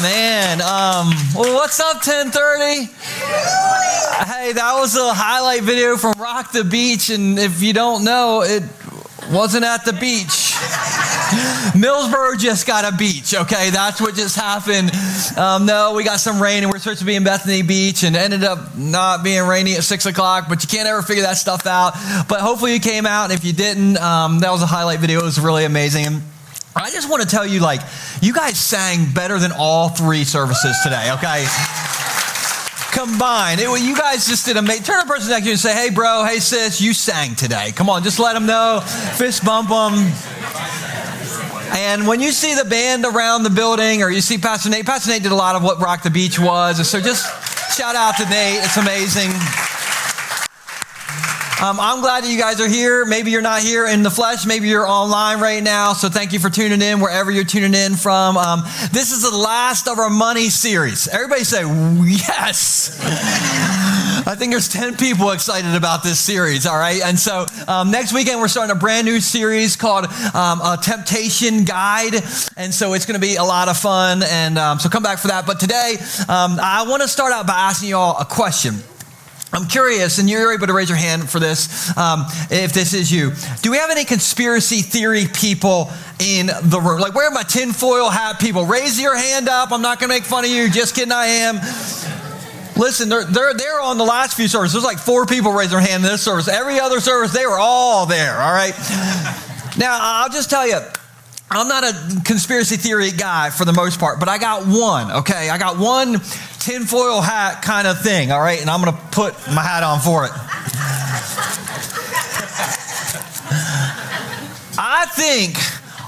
Man, well, what's up, 1030? Hey, that was a highlight video from Rock the Beach, and if you don't know, it wasn't at the beach. Millsboro just got a beach, okay? That's what just happened. No, we got some rain, and we're supposed to be in Bethany Beach, and ended up not being rainy at 6 o'clock, but you can't ever figure that stuff out. But hopefully you came out, and if you didn't, that was a highlight video. It was really amazing. I just want to tell you, you guys sang better than all three services today, okay? Combined. You guys just did amazing. Turn to the person next to you and say, hey, bro, hey, sis, you sang today. Come on, just let them know. Fist bump them. And when you see the band around the building or you see Pastor Nate did a lot of what Rock the Beach was. So just shout out to Nate. It's amazing. I'm glad that you guys are here. Maybe you're not here in the flesh. Maybe you're online right now. So thank you for tuning in wherever you're tuning in from. This is the last of our money series. Everybody say, yes. I think there's 10 people excited about this series, all right? And so next weekend, we're starting a brand new series called A Temptation Guide. And so it's going to be a lot of fun. And so come back for that. But today, I want to start out by asking you all a question. I'm curious, and you're able to raise your hand for this, if this is you. Do we have any conspiracy theory people in the room? Where are my tinfoil hat people? Raise your hand up. I'm not going to make fun of you. Just kidding, I am. Listen, they're on the last few services. There's 4 people raised their hand in this service. Every other service, they were all there, all right? Now, I'll just tell you, I'm not a conspiracy theory guy for the most part, but I got one, okay? I got one tinfoil hat kind of thing, all right? And I'm going to put my hat on for it. I think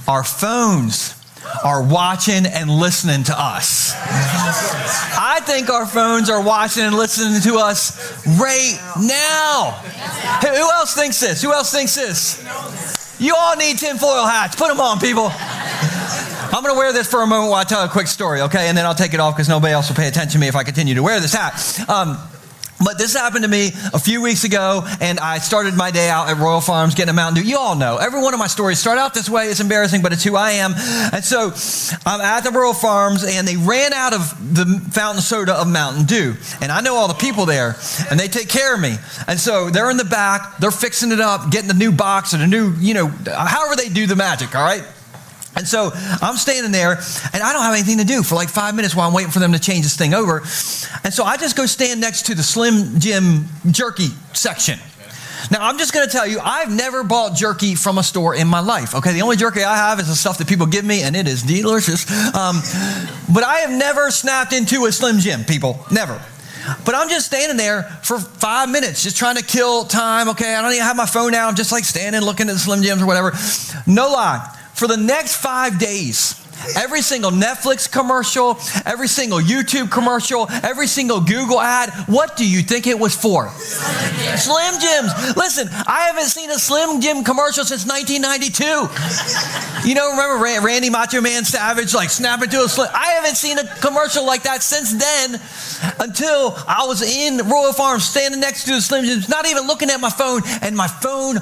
our phones are watching and listening to us. I think our phones are watching and listening to us right now. Hey, who else thinks this? Who else thinks this? You all need tinfoil hats. Put them on, people. I'm going to wear this for a moment while I tell a quick story, okay? And then I'll take it off because nobody else will pay attention to me if I continue to wear this hat. But this happened to me a few weeks ago, and I started my day out at Royal Farms getting a Mountain Dew. You all know, every one of my stories start out this way. It's embarrassing, but it's who I am. And so I'm at the Royal Farms, and they ran out of the fountain soda of Mountain Dew. And I know all the people there, and they take care of me. And so they're in the back. They're fixing it up, getting the new box or the new, however they do the magic, all right? And so I'm standing there, and I don't have anything to do for 5 minutes while I'm waiting for them to change this thing over. And so I just go stand next to the Slim Jim jerky section. Now, I'm just going to tell you, I've never bought jerky from a store in my life, okay? The only jerky I have is the stuff that people give me, and it is delicious. But I have never snapped into a Slim Jim, people. Never. But I'm just standing there for 5 minutes, just trying to kill time, okay? I don't even have my phone out. I'm just standing, looking at the Slim Jims or whatever. No lie. For the next 5 days, every single Netflix commercial, every single YouTube commercial, every single Google ad, what do you think it was for? Slim Jims. Listen, I haven't seen a Slim Jim commercial since 1992. Remember Randy Macho Man Savage, snapping to a Slim? I haven't seen a commercial like that since then until I was in Royal Farms standing next to the Slim Jims, not even looking at my phone, and my phone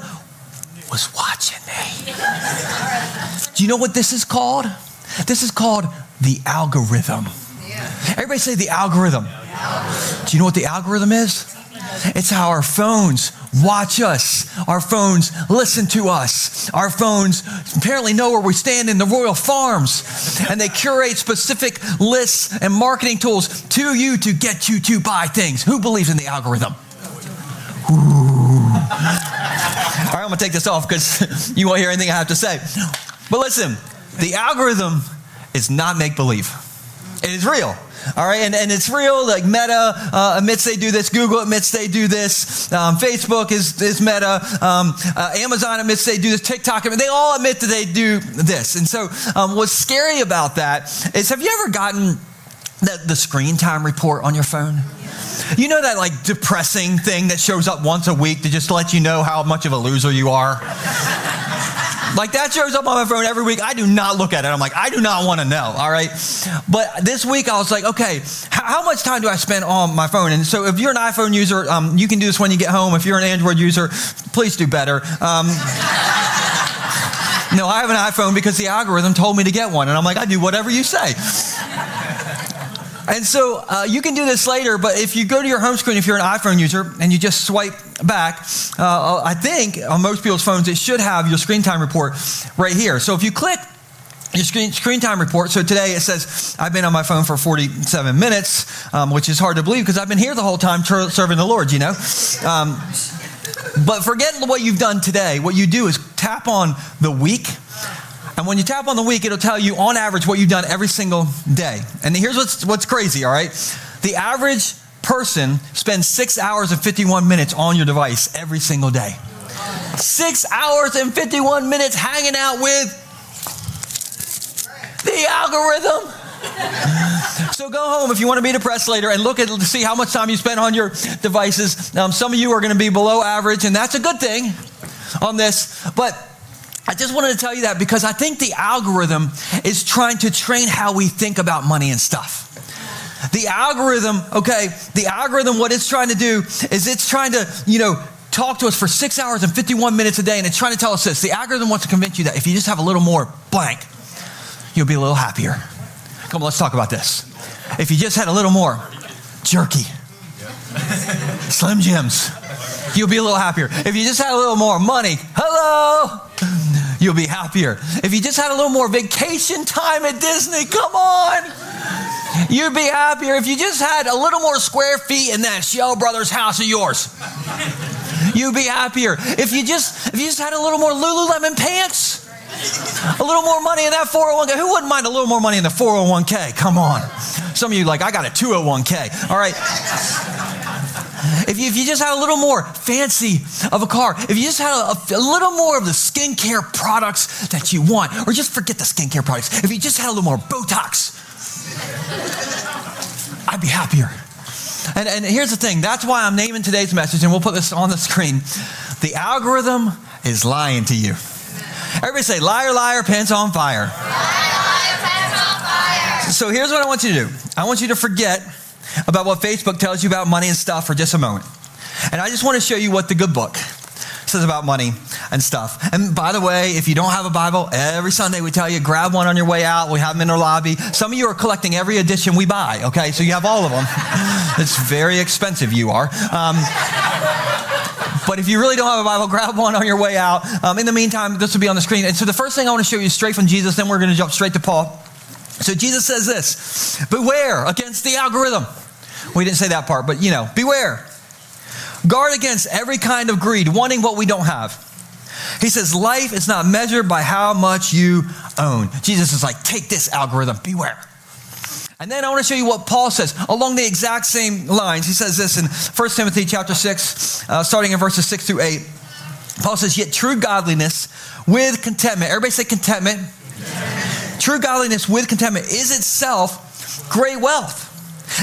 was watching me. Do you know what this is called? This is called the algorithm. Everybody say the algorithm. Do you know what the algorithm is? It's how our phones watch us. Our phones listen to us. Our phones apparently know where we stand in the Royal Farms. And they curate specific lists and marketing tools to you to get you to buy things. Who believes in the algorithm? Ooh. All right, I'm going to take this off because you won't hear anything I have to say. But listen, the algorithm is not make-believe. It is real. All right, and it's real. Meta admits they do this. Google admits they do this. Facebook is Meta. Amazon admits they do this. TikTok, they all admit that they do this. And so what's scary about that is, have you ever gotten the screen time report on your phone? You know that depressing thing that shows up once a week to just let you know how much of a loser you are? That shows up on my phone every week. I do not look at it. I'm I do not want to know, all right? But this week I was okay, how much time do I spend on my phone? And so if you're an iPhone user, you can do this when you get home. If you're an Android user, please do better. No, I have an iPhone because the algorithm told me to get one. And I'm I do whatever you say. And so you can do this later, but if you go to your home screen, if you're an iPhone user, and you just swipe back, I think on most people's phones, it should have your screen time report right here. So if you click your screen time report, so today it says, I've been on my phone for 47 minutes, which is hard to believe because I've been here the whole time serving the Lord, you know. But forget what you've done today. What you do is tap on the week. And when you tap on the week, it'll tell you on average what you've done every single day. And here's what's crazy, all right? The average person spends 6 hours and 51 minutes on your device every single day. 6 hours and 51 minutes hanging out with the algorithm. So go home if you want to be depressed later and look to see how much time you spend on your devices. Some of you are going to be below average, and that's a good thing on this. But I just wanted to tell you that because I think the algorithm is trying to train how we think about money and stuff. The algorithm, what it's trying to do is it's trying to, talk to us for 6 hours and 51 minutes a day, and it's trying to tell us this. The algorithm wants to convince you that if you just have a little more blank, you'll be a little happier. Come on, let's talk about this. If you just had a little more jerky, Slim Jims, you'll be a little happier. If you just had a little more money, you'll be happier. If you just had a little more vacation time at Disney, come on, you'd be happier. If you just had a little more square feet in that Shell Brothers house of yours, you'd be happier. If you just had a little more Lululemon pants, a little more money in that 401k. Who wouldn't mind a little more money in the 401k? Come on. Some of you I got a 201k. All right. If you just had a little more fancy of a car, if you just had a little more of the skincare products that you want, or just forget the skincare products, if you just had a little more Botox, I'd be happier. And here's the thing. That's why I'm naming today's message, and we'll put this on the screen. The algorithm is lying to you. Everybody say, liar, liar, pants on fire. Liar, liar, pants on fire. So here's what I want you to do. I want you to forget about what Facebook tells you about money and stuff for just a moment. And I just want to show you what the good book says about money and stuff. And by the way, if you don't have a Bible, every Sunday we tell you, grab one on your way out. We have them in our lobby. Some of you are collecting every edition we buy, okay? So you have all of them. It's very expensive, you are. But if you really don't have a Bible, grab one on your way out. In the meantime, this will be on the screen. And so the first thing I want to show you is straight from Jesus, then we're going to jump straight to Paul. So Jesus says this, beware against the algorithm. We didn't say that part, but beware. Guard against every kind of greed, wanting what we don't have. He says, life is not measured by how much you own. Jesus is like, take this algorithm, beware. And then I want to show you what Paul says along the exact same lines. He says this in 1 Timothy chapter 6, starting in verses 6 through 8. Paul says, yet true godliness with contentment. Everybody say contentment. True godliness with contentment is itself great wealth.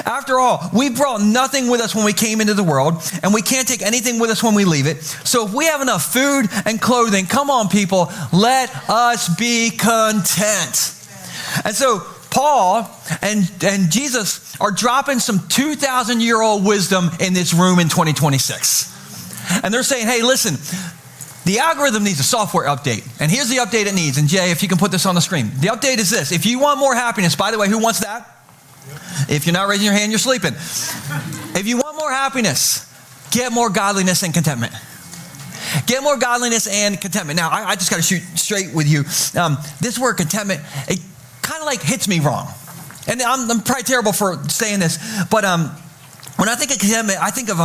After all, we brought nothing with us when we came into the world, and we can't take anything with us when we leave it. So if we have enough food and clothing, come on, people, let us be content. And so Paul and Jesus are dropping some 2,000-year-old wisdom in this room in 2026. And they're saying, hey, listen, the algorithm needs a software update. And here's the update it needs. And Jay, if you can put this on the screen. The update is this. If you want more happiness, by the way, who wants that? If you're not raising your hand, you're sleeping. If you want more happiness, get more godliness and contentment. Get more godliness and contentment. Now, I just got to shoot straight with you. This word contentment, it kind of like hits me wrong. And I'm probably terrible for saying this, but when I think of contentment, I think of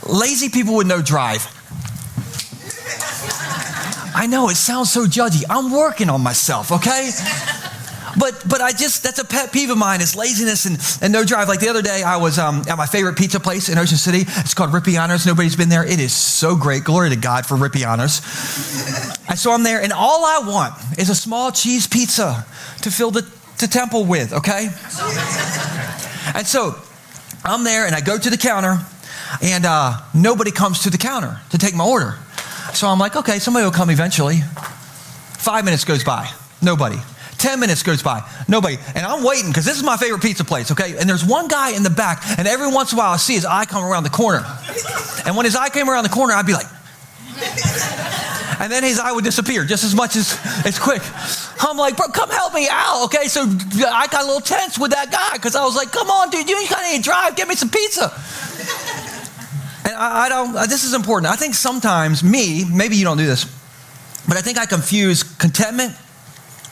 lazy people with no drive. I know, it sounds so judgy. I'm working on myself, okay? But that's a pet peeve of mine is laziness and no drive. Like the other day, I was at my favorite pizza place in Ocean City. It's called Ripiano's. Nobody's been there. It is so great. Glory to God for Ripiano's. And so I'm there, and all I want is a small cheese pizza to fill the temple with, okay? And so I'm there, and I go to the counter, and nobody comes to the counter to take my order. So I'm like, okay, somebody will come eventually. 5 minutes goes by. Nobody. 10 minutes goes by, nobody. And I'm waiting because this is my favorite pizza place, okay? And there's one guy in the back, and every once in a while I see his eye come around the corner. And when his eye came around the corner, I'd be like, and then his eye would disappear just as much as quick. I'm like, bro, come help me out, okay? So I got a little tense with that guy because I was like, come on, dude, you kind of need to drive. Get me some pizza. And I don't, this is important. I think sometimes maybe you don't do this, but I think I confuse contentment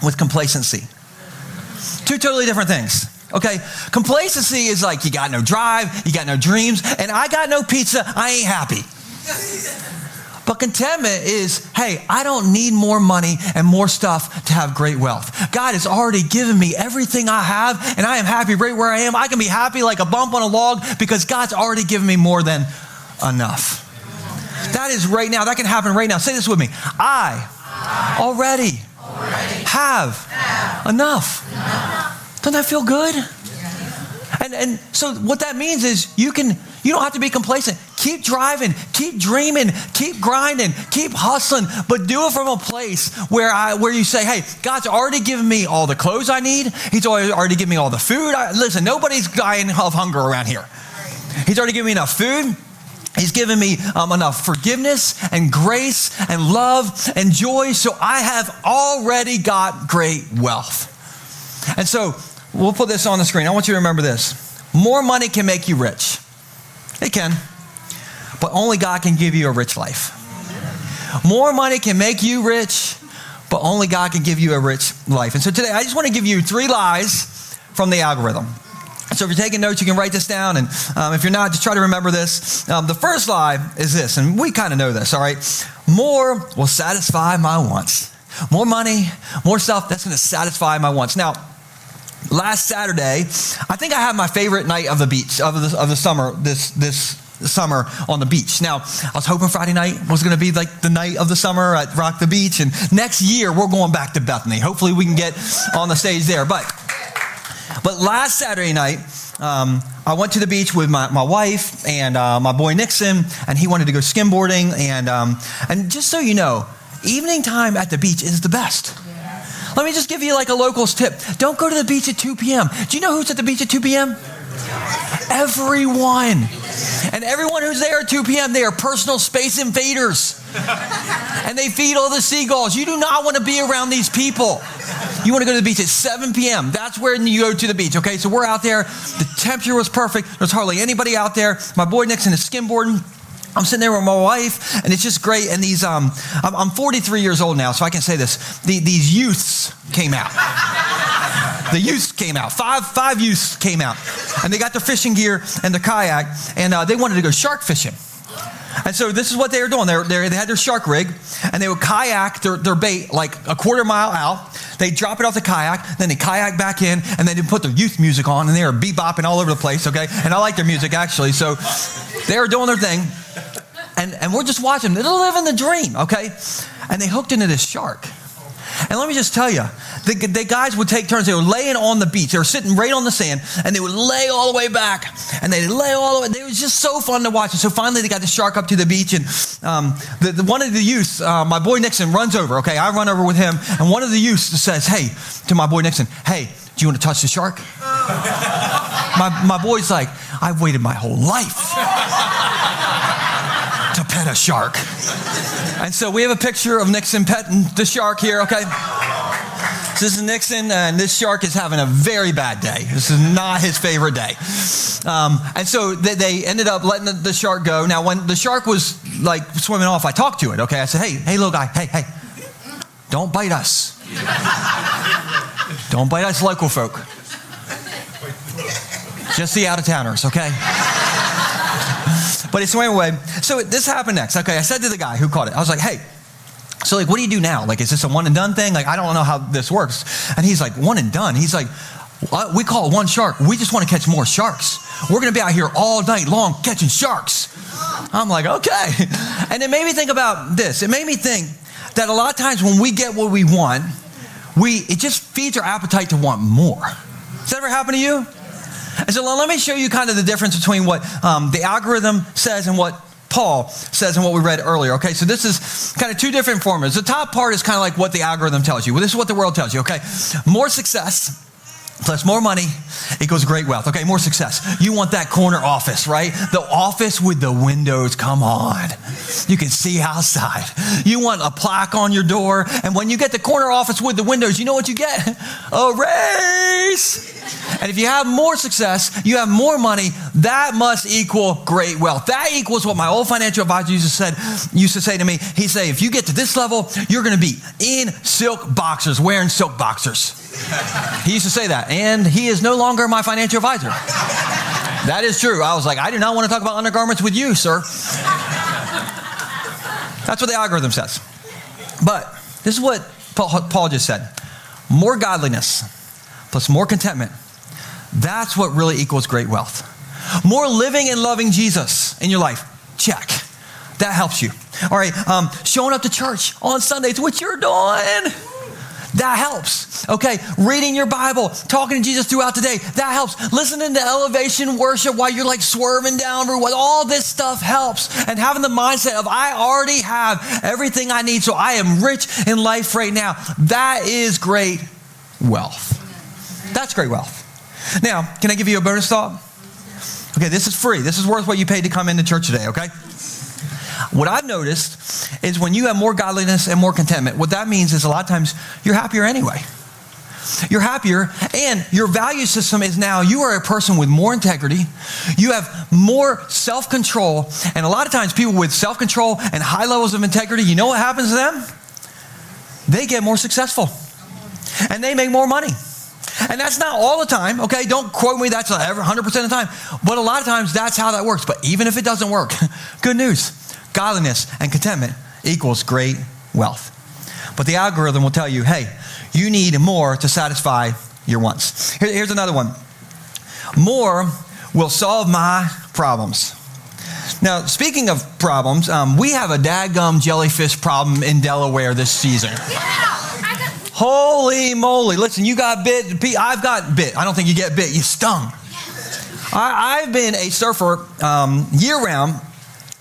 with complacency. Two totally different things, okay? Complacency is like you got no drive, you got no dreams, and I got no pizza, I ain't happy. But contentment is, hey, I don't need more money and more stuff to have great wealth. God has already given me everything I have, and I am happy right where I am. I can be happy like a bump on a log because God's already given me more than enough. That is right now. That can happen right now. Say this with me. I already have enough. Doesn't that feel good? And so what that means is you don't have to be complacent. Keep driving, keep dreaming, keep grinding, keep hustling, but do it from a place where you say, hey, God's already given me all the clothes I need. He's already given me all the food. Listen, nobody's dying of hunger around here. He's already given me enough food. He's given me enough forgiveness and grace and love and joy. So I have already got great wealth. And so we'll put this on the screen. I want you to remember this. More money can make you rich. It can. But only God can give you a rich life. More money can make you rich, but only God can give you a rich life. And so today, I just want to give you 3 lies from the algorithm. So if you're taking notes, you can write this down. And if you're not, just try to remember this. The first lie is this, and we kind of know this, all right? More will satisfy my wants. More money, more stuff, that's going to satisfy my wants. Now, last Saturday, I think I had my favorite night of the beach, of the summer, this summer on the beach. Now, I was hoping Friday night was going to be like the night of the summer at Rock the Beach. And next year, we're going back to Bethany. Hopefully, we can get on the stage there. But last Saturday night, I went to the beach with my wife and my boy Nixon, and he wanted to go skimboarding. And just so you know, evening time at the beach is the best. Let me just give you like a locals tip. Don't go to the beach at 2 p.m. Do you know who's at the beach at 2 p.m.? Everyone. And everyone who's there at 2 p.m., they are personal space invaders. And they feed all the seagulls. You do not want to be around these people. You want to go to the beach at 7 p.m. That's where you go to the beach, okay? So we're out there. The temperature was perfect. There's hardly anybody out there. My boy Nixon is skimboarding. I'm sitting there with my wife, and it's just great. And these, I'm 43 years old now, so I can say this. These youths came out. The youths came out. Five youths came out. And they got their fishing gear and their kayak, and they wanted to go shark fishing. And so this is what they were doing. They had their shark rig, and they would kayak their bait like a quarter mile out. They drop it off the kayak, then they kayak back in, and then they put their youth music on, and they were bebopping all over the place, okay? And I like their music, actually. So they were doing their thing, and we're just watching. They're living the dream, okay? And they hooked into this shark. And let me just tell you, the guys would take turns. They were laying on the beach. They were sitting right on the sand, and they would lay all the way back, and they'd lay all the way. It was just so fun to watch. And so finally, they got the shark up to the beach, and one of the youths, my boy Nixon, runs over. Okay, I run over with him, and one of the youths says, "Hey," to my boy Nixon, "Hey, do you want to touch the shark?" My boy's like, "I've waited my whole life to pet a shark." And so we have a picture of Nixon petting the shark here, okay? So this is Nixon, and this shark is having a very bad day. This is not his favorite day. And so they ended up letting the shark go. Now, when the shark was like swimming off, I talked to it, okay? I said, hey, little guy, hey, don't bite us. Don't bite us local folk. Just the out-of-towners, okay? But it swam away. So this happened next. Okay, I said to the guy who caught it, I was like, hey, so like, what do you do now? Like, is this a one and done thing? Like, I don't know how this works. And he's like, one and done? He's like, we call it one shark. We just want to catch more sharks. We're going to be out here all night long catching sharks. I'm like, okay. And it made me think about this. It made me think that a lot of times when we get what we want, it just feeds our appetite to want more. Does that ever happen to you? And so let me show you kind of the difference between what the algorithm says and what Paul says and what we read earlier. Okay, so this is kind of two different formulas. The top part is kind of like what the algorithm tells you. Well, this is what the world tells you, okay? More success plus more money equals great wealth. Okay, more success. You want that corner office, right? The office with the windows, come on. You can see outside. You want a plaque on your door, and when you get the corner office with the windows, you know what you get? A raise. And if you have more success, you have more money, that must equal great wealth. That equals what my old financial advisor used to say to me. He'd say, if you get to this level, you're going to be in silk boxers, wearing silk boxers. He used to say that, and he is no longer my financial advisor. That is true. I was like, I do not want to talk about undergarments with you, sir. That's what the algorithm says. But this is what Paul just said. More godliness plus more contentment. That's what really equals great wealth. More living and loving Jesus in your life. Check. That helps you. All right. Showing up to church on Sundays, what you're doing. That helps. Okay. Reading your Bible, talking to Jesus throughout the day. That helps. Listening to elevation worship while you're like swerving down. All this stuff helps. And having the mindset of, I already have everything I need, so I am rich in life right now. That is great wealth. That's great wealth. Now, can I give you a bonus thought? Okay, this is free. This is worth what you paid to come into church today, okay? What I've noticed is when you have more godliness and more contentment, what that means is a lot of times you're happier anyway. You're happier, and your value system is now you are a person with more integrity. You have more self-control, and a lot of times people with self-control and high levels of integrity, you know what happens to them? They get more successful, and they make more money. And that's not all the time, okay? Don't quote me, that's 100% of the time. But a lot of times, that's how that works. But even if it doesn't work, good news. Godliness and contentment equals great wealth. But the algorithm will tell you, hey, you need more to satisfy your wants. Here's another one. More will solve my problems. Now, speaking of problems, we have a daggum jellyfish problem in Delaware this season. Holy moly. Listen, you got bit. I've got bit. I don't think you get bit. You stung. I've been a surfer year-round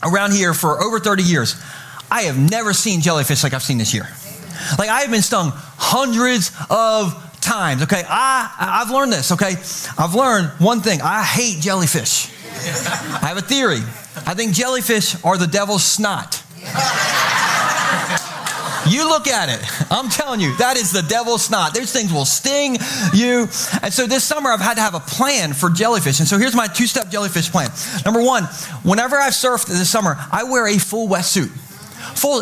around here for over 30 years. I have never seen jellyfish like I've seen this year. Like, I have been stung hundreds of times, okay? I've learned this, okay? I've learned one thing. I hate jellyfish. I have a theory. I think jellyfish are the devil's snot. You look at it. I'm telling you, that is the devil's snot. Those things will sting you. And so this summer, I've had to have a plan for jellyfish. And so here's my 2-step jellyfish plan. Number one, whenever I've surfed this summer, I wear a full wetsuit.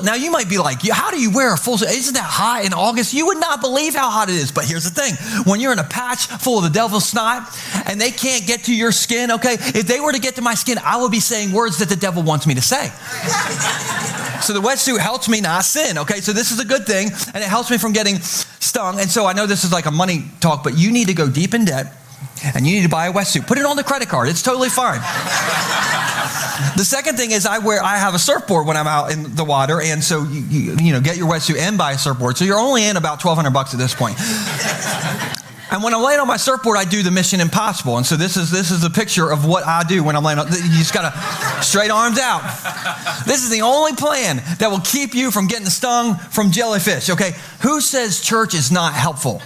Now, you might be like, how do you wear a full suit? Isn't that hot in August? You would not believe how hot it is. But here's the thing. When you're in a patch full of the devil's snot and they can't get to your skin, okay, if they were to get to my skin, I would be saying words that the devil wants me to say. So the wetsuit helps me not sin, okay? So this is a good thing, and it helps me from getting stung. And so I know this is like a money talk, but you need to go deep in debt, and you need to buy a wetsuit. Put it on the credit card. It's totally fine. The second thing is I have a surfboard when I'm out in the water, and so you know, get your wetsuit and buy a surfboard. So you're only in about $1,200 at this point. And when I'm laying on my surfboard, I do the Mission Impossible. And so this is a picture of what I do when I'm laying on. You just got to straight arms out. This is the only plan that will keep you from getting stung from jellyfish, okay? Who says church is not helpful?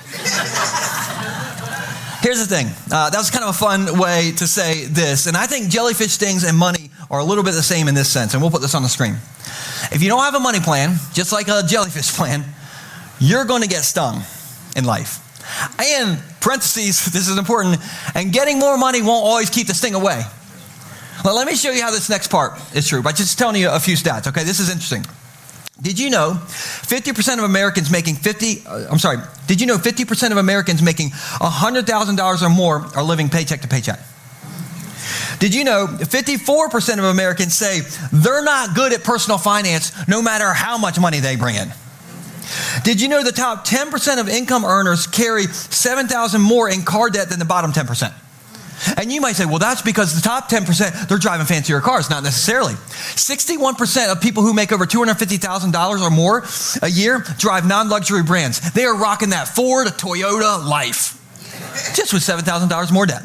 Here's the thing. That was kind of a fun way to say this. And I think jellyfish stings and money are a little bit the same in this sense. And we'll put this on the screen. If you don't have a money plan, just like a jellyfish plan, you're going to get stung in life. And parentheses, this is important, and getting more money won't always keep the sting away. Well, let me show you how this next part is true by just telling you a few stats, okay? This is interesting. Did you know 50% of Americans making did you know 50% of Americans making $100,000 or more are living paycheck to paycheck? Did you know 54% of Americans say they're not good at personal finance no matter how much money they bring in? Did you know the top 10% of income earners carry $7,000 more in car debt than the bottom 10%? And you might say, well, that's because the top 10%, they're driving fancier cars. Not necessarily. 61% of people who make over $250,000 or more a year drive non-luxury brands. They are rocking that Ford, Toyota life, just with $7,000 more debt.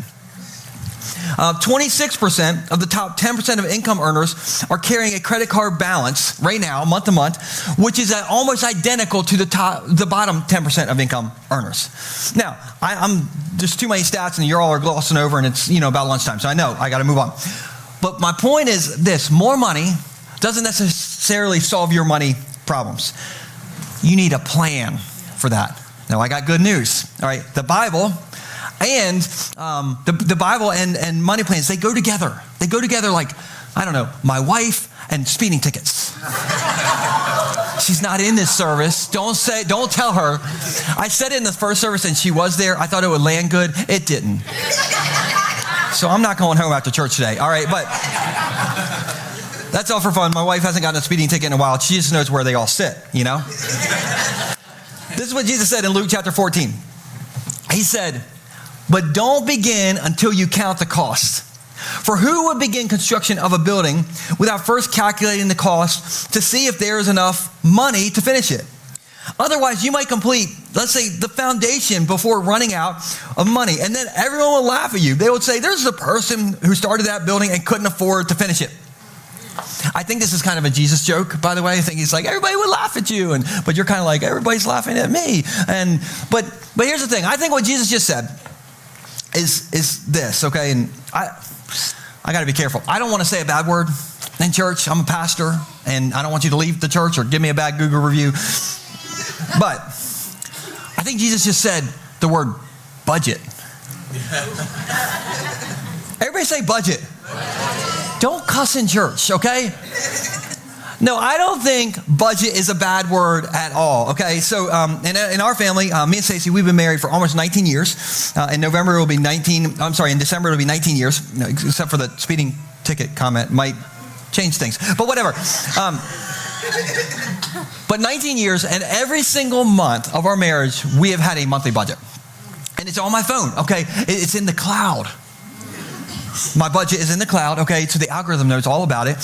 26% of the top 10% of income earners are carrying a credit card balance right now, month to month, which is almost identical to the bottom 10% of income earners. Now, I'm there's too many stats and you all are glossing over and it's about lunchtime, so I know I got to move on. But my point is this: more money doesn't necessarily solve your money problems. You need a plan for that. Now, I got good news. All right, the Bible and the Bible and money plans, they go together. They go together like, I don't know, my wife and speeding tickets. She's not in this service. Don't tell her. I said it in the first service and she was there. I thought it would land good. It didn't. So I'm not going home after church today. All right, but that's all for fun. My wife hasn't gotten a speeding ticket in a while. She just knows where they all sit, This is what Jesus said in Luke chapter 14. He said, "But don't begin until you count the cost. For who would begin construction of a building without first calculating the cost to see if there is enough money to finish it? Otherwise, you might complete, let's say, the foundation before running out of money. And then everyone will laugh at you. They would say, there's the person who started that building and couldn't afford to finish it." I think this is kind of a Jesus joke, by the way. I think he's like, everybody would laugh at you, but you're kind of like, everybody's laughing at me. But here's the thing. I think what Jesus just said is this, okay? And I got to be careful. I don't want to say a bad word in church. I'm a pastor, and I don't want you to leave the church or give me a bad Google review. But I think Jesus just said the word budget. Everybody say budget. Don't cuss in church, okay? No, I don't think budget is a bad word at all, okay? So in our family, me and Stacey, we've been married for almost 19 years. In December it'll be 19 years, except for the speeding ticket comment might change things, but whatever. But 19 years, and every single month of our marriage, we have had a monthly budget. And it's on my phone, okay? It's in the cloud. My budget is in the cloud, okay? So the algorithm knows all about it.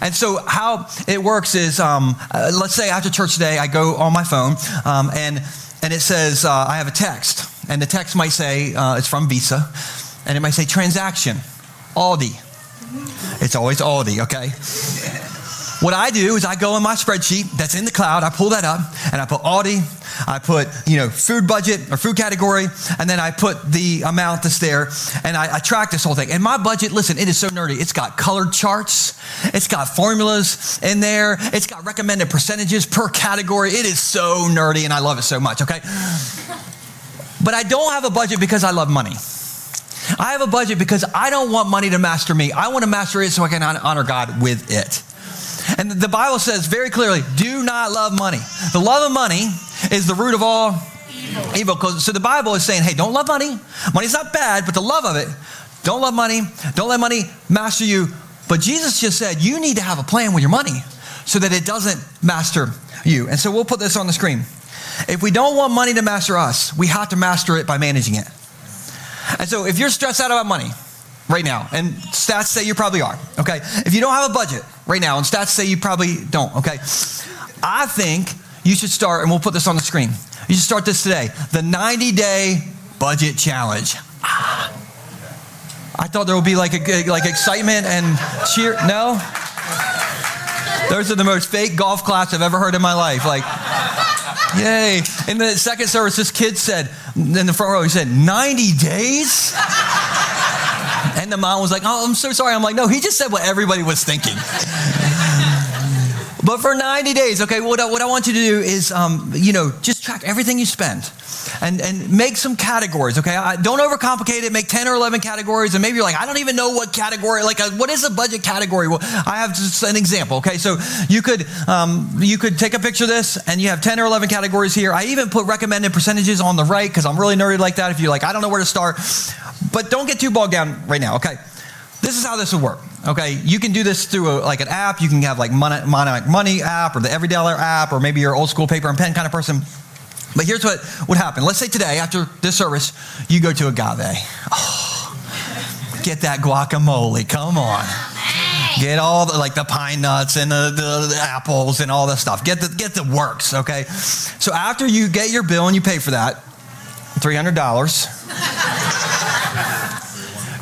And so how it works is, let's say after church today, I go on my phone, and it says, I have a text. And the text might say, it's from Visa, and it might say transaction, Aldi. It's always Aldi, okay? What I do is I go in my spreadsheet that's in the cloud, I pull that up, and I put Aldi, I put, food budget or food category, and then I put the amount that's there, and I track this whole thing. And my budget, listen, it is so nerdy. It's got colored charts. It's got formulas in there. It's got recommended percentages per category. It is so nerdy, and I love it so much, okay? But I don't have a budget because I love money. I have a budget because I don't want money to master me. I want to master it so I can honor God with it. And the Bible says very clearly, do not love money. The love of money is the root of all evil. So the Bible is saying, hey, don't love money. Money's not bad, but the love of it, don't love money. Don't let money master you. But Jesus just said, you need to have a plan with your money so that it doesn't master you. And so we'll put this on the screen. If we don't want money to master us, we have to master it by managing it. And so if you're stressed out about money right now, and stats say you probably are, okay? If you don't have a budget right now, and stats say you probably don't, okay? I think you should start, and we'll put this on the screen. You should start this today. The 90-day budget challenge. I thought there would be like excitement and cheer. No? Those are the most fake golf claps I've ever heard in my life. Like, yay. In the second service, this kid said, in the front row, he said, 90 days? And the mom was like, oh, I'm so sorry. I'm like, no, he just said what everybody was thinking. But for 90 days, okay, what I want you to do is, just track everything you spend and make some categories, okay? Don't overcomplicate it. Make 10 or 11 categories. And maybe you're like, I don't even know what category, what is a budget category? Well, I have just an example, okay? So you could take a picture of this and you have 10 or 11 categories here. I even put recommended percentages on the right because I'm really nerdy like that. If you're like, I don't know where to start. But don't get too bogged down right now, okay? This is how this would work, okay? You can do this through an app. You can have Money app or the Every Dollar app, or maybe you're old school paper and pen kind of person. But here's what would happen. Let's say today, after this service, you go to Agave. Oh, get that guacamole, come on. Get all the pine nuts and the apples and all that stuff. Get the works, okay? So after you get your bill and you pay for that, $300,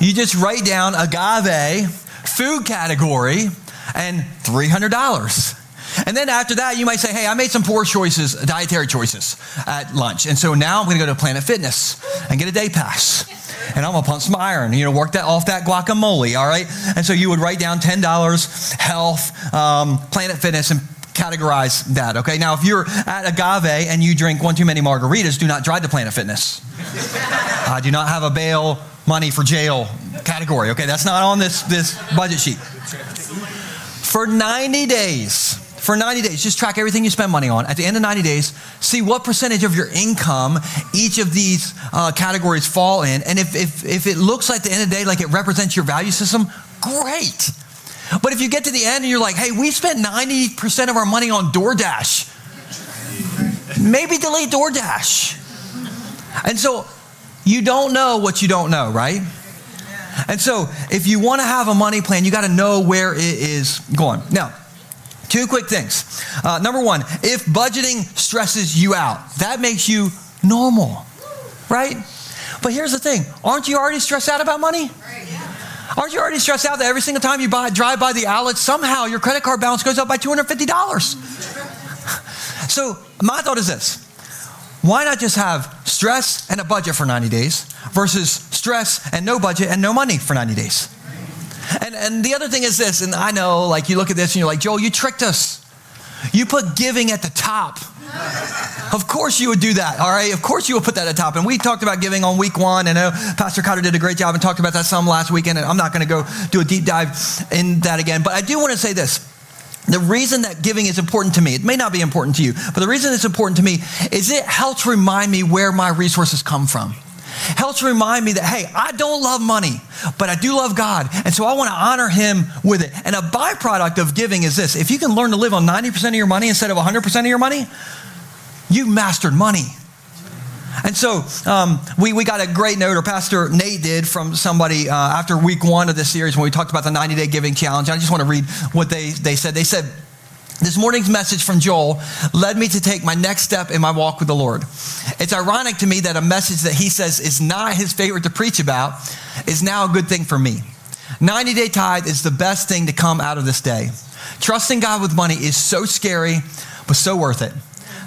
You just write down agave, food category, and $300. And then after that, you might say, hey, I made some poor choices, dietary choices at lunch. And so now I'm going to go to Planet Fitness and get a day pass. And I'm going to pump some iron, work that off that guacamole, all right? And so you would write down $10, health, Planet Fitness, and categorize that, okay? Now, if you're at Agave and you drink one too many margaritas, do not drive to Planet Fitness. Do not have a bail money for jail category, okay? That's not on this budget sheet. For 90 days, just track everything you spend money on. At the end of 90 days, see what percentage of your income each of these categories fall in. And if it looks like at the end of the day, like it represents your value system, great. But if you get to the end and you're like, hey, we spent 90% of our money on DoorDash, maybe delete DoorDash. And so you don't know what you don't know, right? And so if you want to have a money plan, you got to know where it is going. Now, two quick things. Number one, if budgeting stresses you out, that makes you normal, right? But here's the thing. Aren't you already stressed out about money? Aren't you already stressed out that every single time you drive by the outlet, somehow your credit card balance goes up by $250? So my thought is this. Why not just have stress and a budget for 90 days versus stress and no budget and no money for 90 days? And the other thing is this, and I know, like, you look at this and you're like, Joel, you tricked us. You put giving at the top. Of course you would do that, all right? Of course you would put that at the top. And we talked about giving on week one. I know Pastor Cotter did a great job and talked about that some last weekend, and I'm not going to go do a deep dive in that again. But I do want to say this. The reason that giving is important to me, it may not be important to you, but the reason it's important to me is it helps remind me where my resources come from. Helps remind me that, hey, I don't love money, but I do love God. And so I want to honor him with it. And a byproduct of giving is this. If you can learn to live on 90% of your money instead of 100% of your money, you mastered money. And so we got a great note, or Pastor Nate did, from somebody after week one of this series when we talked about the 90-day giving challenge. I just want to read what they said. They said, this morning's message from Joel led me to take my next step in my walk with the Lord. It's ironic to me that a message that he says is not his favorite to preach about is now a good thing for me. 90-day tithe is the best thing to come out of this day. Trusting God with money is so scary, but so worth it.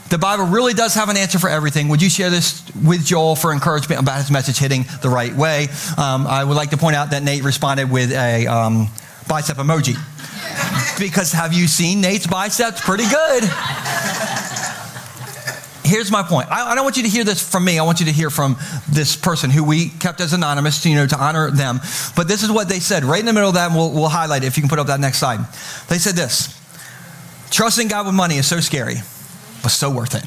The Bible really does have an answer for everything. Would you share this with Joel for encouragement about his message hitting the right way? I would like to point out that Nate responded with a bicep emoji. Because have you seen Nate's biceps? Pretty good. Here's my point. I don't want you to hear this from me. I want you to hear from this person who we kept as anonymous, to honor them. But this is what they said. Right in the middle of that, and we'll highlight it if you can put up that next slide. They said this. Trusting God with money is so scary, but so worth it.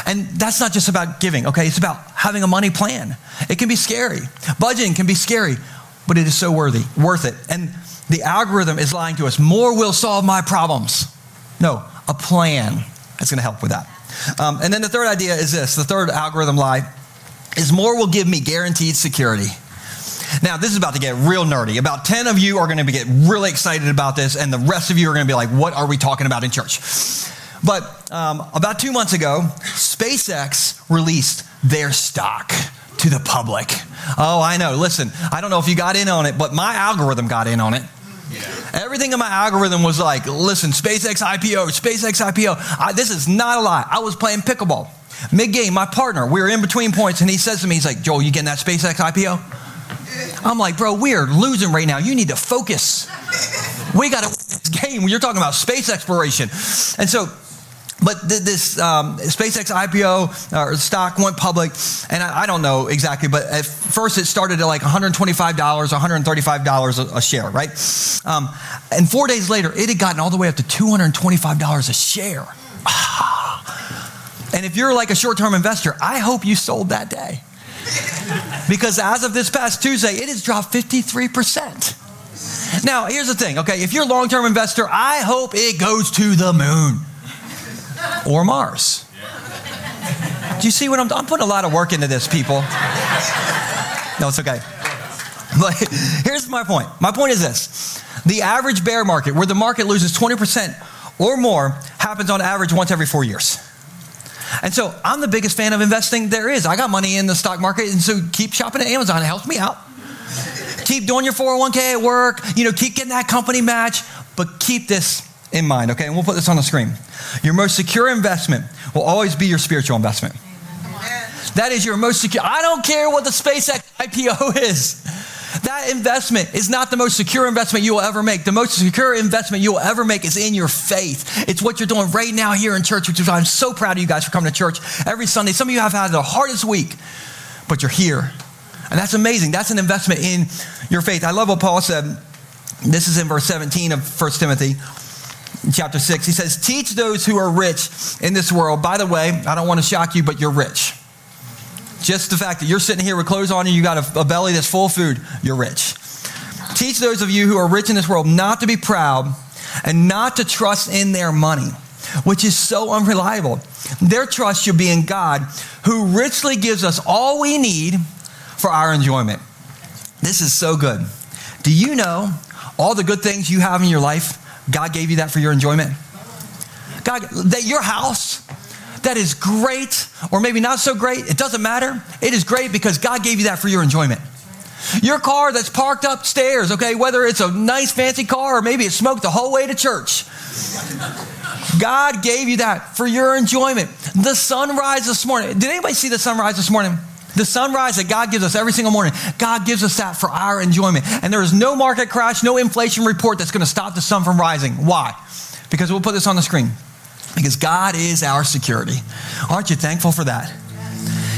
And that's not just about giving, okay? It's about having a money plan. It can be scary. Budgeting can be scary, but it is so worth it. And the algorithm is lying to us. More will solve my problems. No, a plan is going to help with that. And then the third idea is this. The third algorithm lie is more will give me guaranteed security. Now, this is about to get real nerdy. About 10 of you are going to get really excited about this, and the rest of you are going to be like, what are we talking about in church? But about 2 months ago, SpaceX released their stock to the public. Oh, I know. Listen, I don't know if you got in on it, but my algorithm got in on it. Yeah. Everything in my algorithm was like, listen, SpaceX IPO. This is not a lie. I was playing pickleball. Mid-game, my partner, we were in between points, and he says to me, he's like, Joel, you getting that SpaceX IPO? I'm like, bro, we are losing right now. You need to focus. We got to win this game. You're talking about space exploration. And so, but this SpaceX IPO or stock went public, and I don't know exactly, but at first it started at like $125, $135 a share, right? And 4 days later, it had gotten all the way up to $225 a share. And if you're like a short-term investor, I hope you sold that day. Because as of this past Tuesday, it has dropped 53%. Now, here's the thing, okay? If you're a long-term investor, I hope it goes to the moon. Or Mars. Do you see what I'm putting a lot of work into this, people. No, it's okay. But here's my point. My point is this. The average bear market, where the market loses 20% or more, happens on average once every 4 years. And so I'm the biggest fan of investing there is. I got money in the stock market, and so keep shopping at Amazon. It helps me out. Keep doing your 401k at work. Keep getting that company match. But keep this in mind, okay? And we'll put this on the screen. Your most secure investment will always be your spiritual investment. That is your most secure. I don't care what the SpaceX IPO is. That investment is not the most secure investment you will ever make. The most secure investment you will ever make is in your faith. It's what you're doing right now here in church, which is why I'm so proud of you guys for coming to church every Sunday. Some of you have had the hardest week, but you're here. And that's amazing. That's an investment in your faith. I love what Paul said. This is in verse 17 of 1 Timothy chapter 6. He says, teach those who are rich in this world. By the way, I don't want to shock you, but you're rich. Just the fact that you're sitting here with clothes on and you got a belly that's full of food, you're rich. Teach those of you who are rich in this world not to be proud and not to trust in their money, which is so unreliable. Their trust should be in God, who richly gives us all we need for our enjoyment. This is so good. Do you know all the good things you have in your life, God gave you that for your enjoyment? God, that your house, that is great, or maybe not so great, it doesn't matter. It is great because God gave you that for your enjoyment. Your car that's parked upstairs, okay, whether it's a nice fancy car or maybe it smoked the whole way to church. God gave you that for your enjoyment. The sunrise this morning. Did anybody see the sunrise this morning? The sunrise that God gives us every single morning, God gives us that for our enjoyment. And there is no market crash, no inflation report that's going to stop the sun from rising. Why? Because we'll put this on the screen. Because God is our security. Aren't you thankful for that?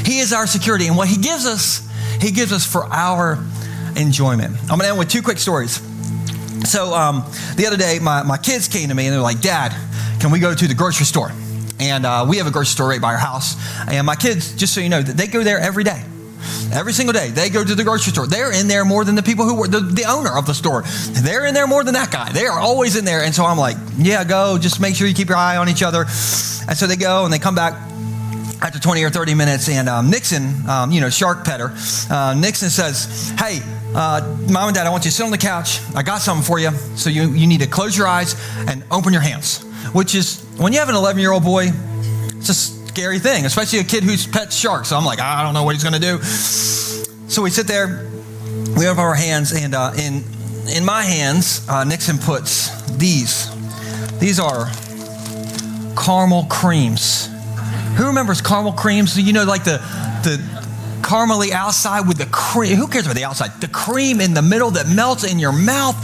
He is our security. And what He gives us for our enjoyment. I'm going to end with two quick stories. So the other day, my kids came to me and they're like, Dad, can we go to the grocery store? And we have a grocery store right by our house. And my kids, just so you know, they go there every day. Every single day, they go to the grocery store. They're in there more than the people who were the owner of the store. They're in there more than that guy. They are always in there. And so I'm like, yeah, go. Just make sure you keep your eye on each other. And so they go and they come back after 20 or 30 minutes. And Nixon, shark petter, Nixon says, hey, Mom and Dad, I want you to sit on the couch. I got something for you. So you need to close your eyes and open your hands, which is, when you have an 11-year-old boy, it's a scary thing, especially a kid who's pet sharks. So I'm like, I don't know what he's going to do. So we sit there, we open our hands, and in my hands, Nixon puts these. These are caramel creams. Who remembers caramel creams? Like the caramely outside with the cream. Who cares about the outside? The cream in the middle that melts in your mouth.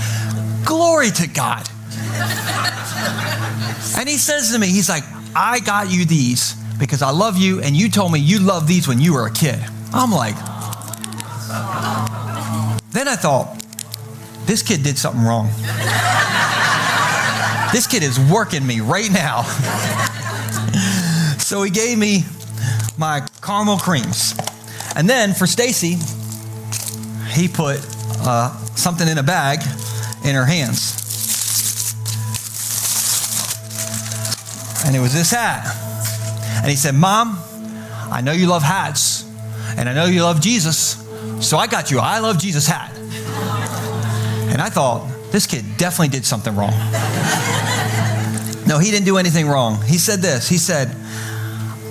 Glory to God. And he says to me, he's like, I got you these because I love you, and you told me you loved these when you were a kid. I'm like, then I thought, this kid did something wrong. This kid is working me right now. So he gave me my caramel creams. And then for Stacy, he put something in a bag in her hands. And it was this hat. And he said, Mom, I know you love hats, and I know you love Jesus, so I got you a I Love Jesus hat. And I thought, this kid definitely did something wrong. No, he didn't do anything wrong. He said this. He said,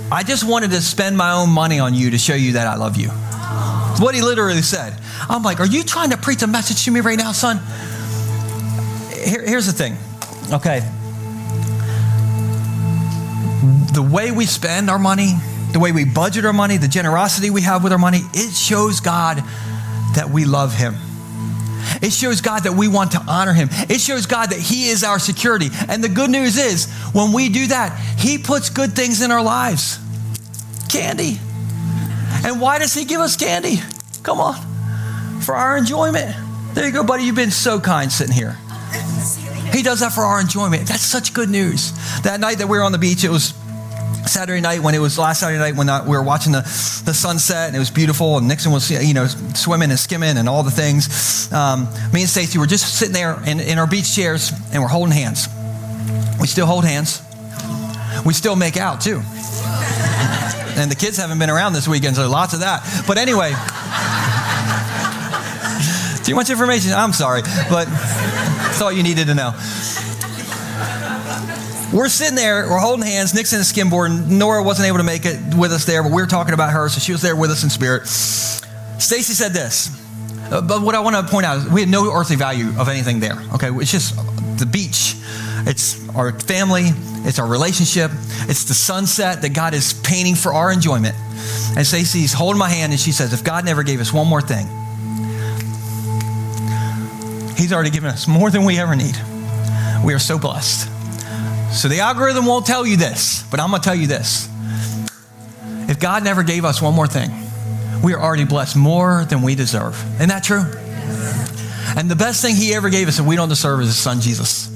I just wanted to spend my own money on you to show you that I love you. That's what he literally said. I'm like, are you trying to preach a message to me right now, son? Here's the thing, okay? The way we spend our money, the way we budget our money, the generosity we have with our money, it shows God that we love Him. It shows God that we want to honor Him. It shows God that He is our security. And the good news is, when we do that, He puts good things in our lives. Candy. And why does He give us candy? Come on. For our enjoyment. There you go, buddy. You've been so kind sitting here. He does that for our enjoyment. That's such good news. That night that we were on the beach, it was Saturday night last Saturday night when we were watching the sunset, and it was beautiful, and Nixon was swimming and skimming and all the things. Me and Stacy were just sitting there in our beach chairs, and we're holding hands. We still hold hands. We still make out too. And the kids haven't been around this weekend, so lots of that. But anyway, too much information. I'm sorry, but that's all you needed to know. We're sitting there, we're holding hands, Nixon is skimboarding. Nora wasn't able to make it with us there, but we were talking about her, so she was there with us in spirit. Stacy said this, But what I want to point out is we had no earthly value of anything there. Okay, it's just the beach. It's our family. It's our relationship. It's the sunset that God is painting for our enjoyment. And Stacey's holding my hand and she says, if God never gave us one more thing, He's already given us more than we ever need. We are so blessed. So the algorithm won't tell you this, but I'm going to tell you this. If God never gave us one more thing, we are already blessed more than we deserve. Isn't that true? And the best thing He ever gave us that we don't deserve is His Son, Jesus.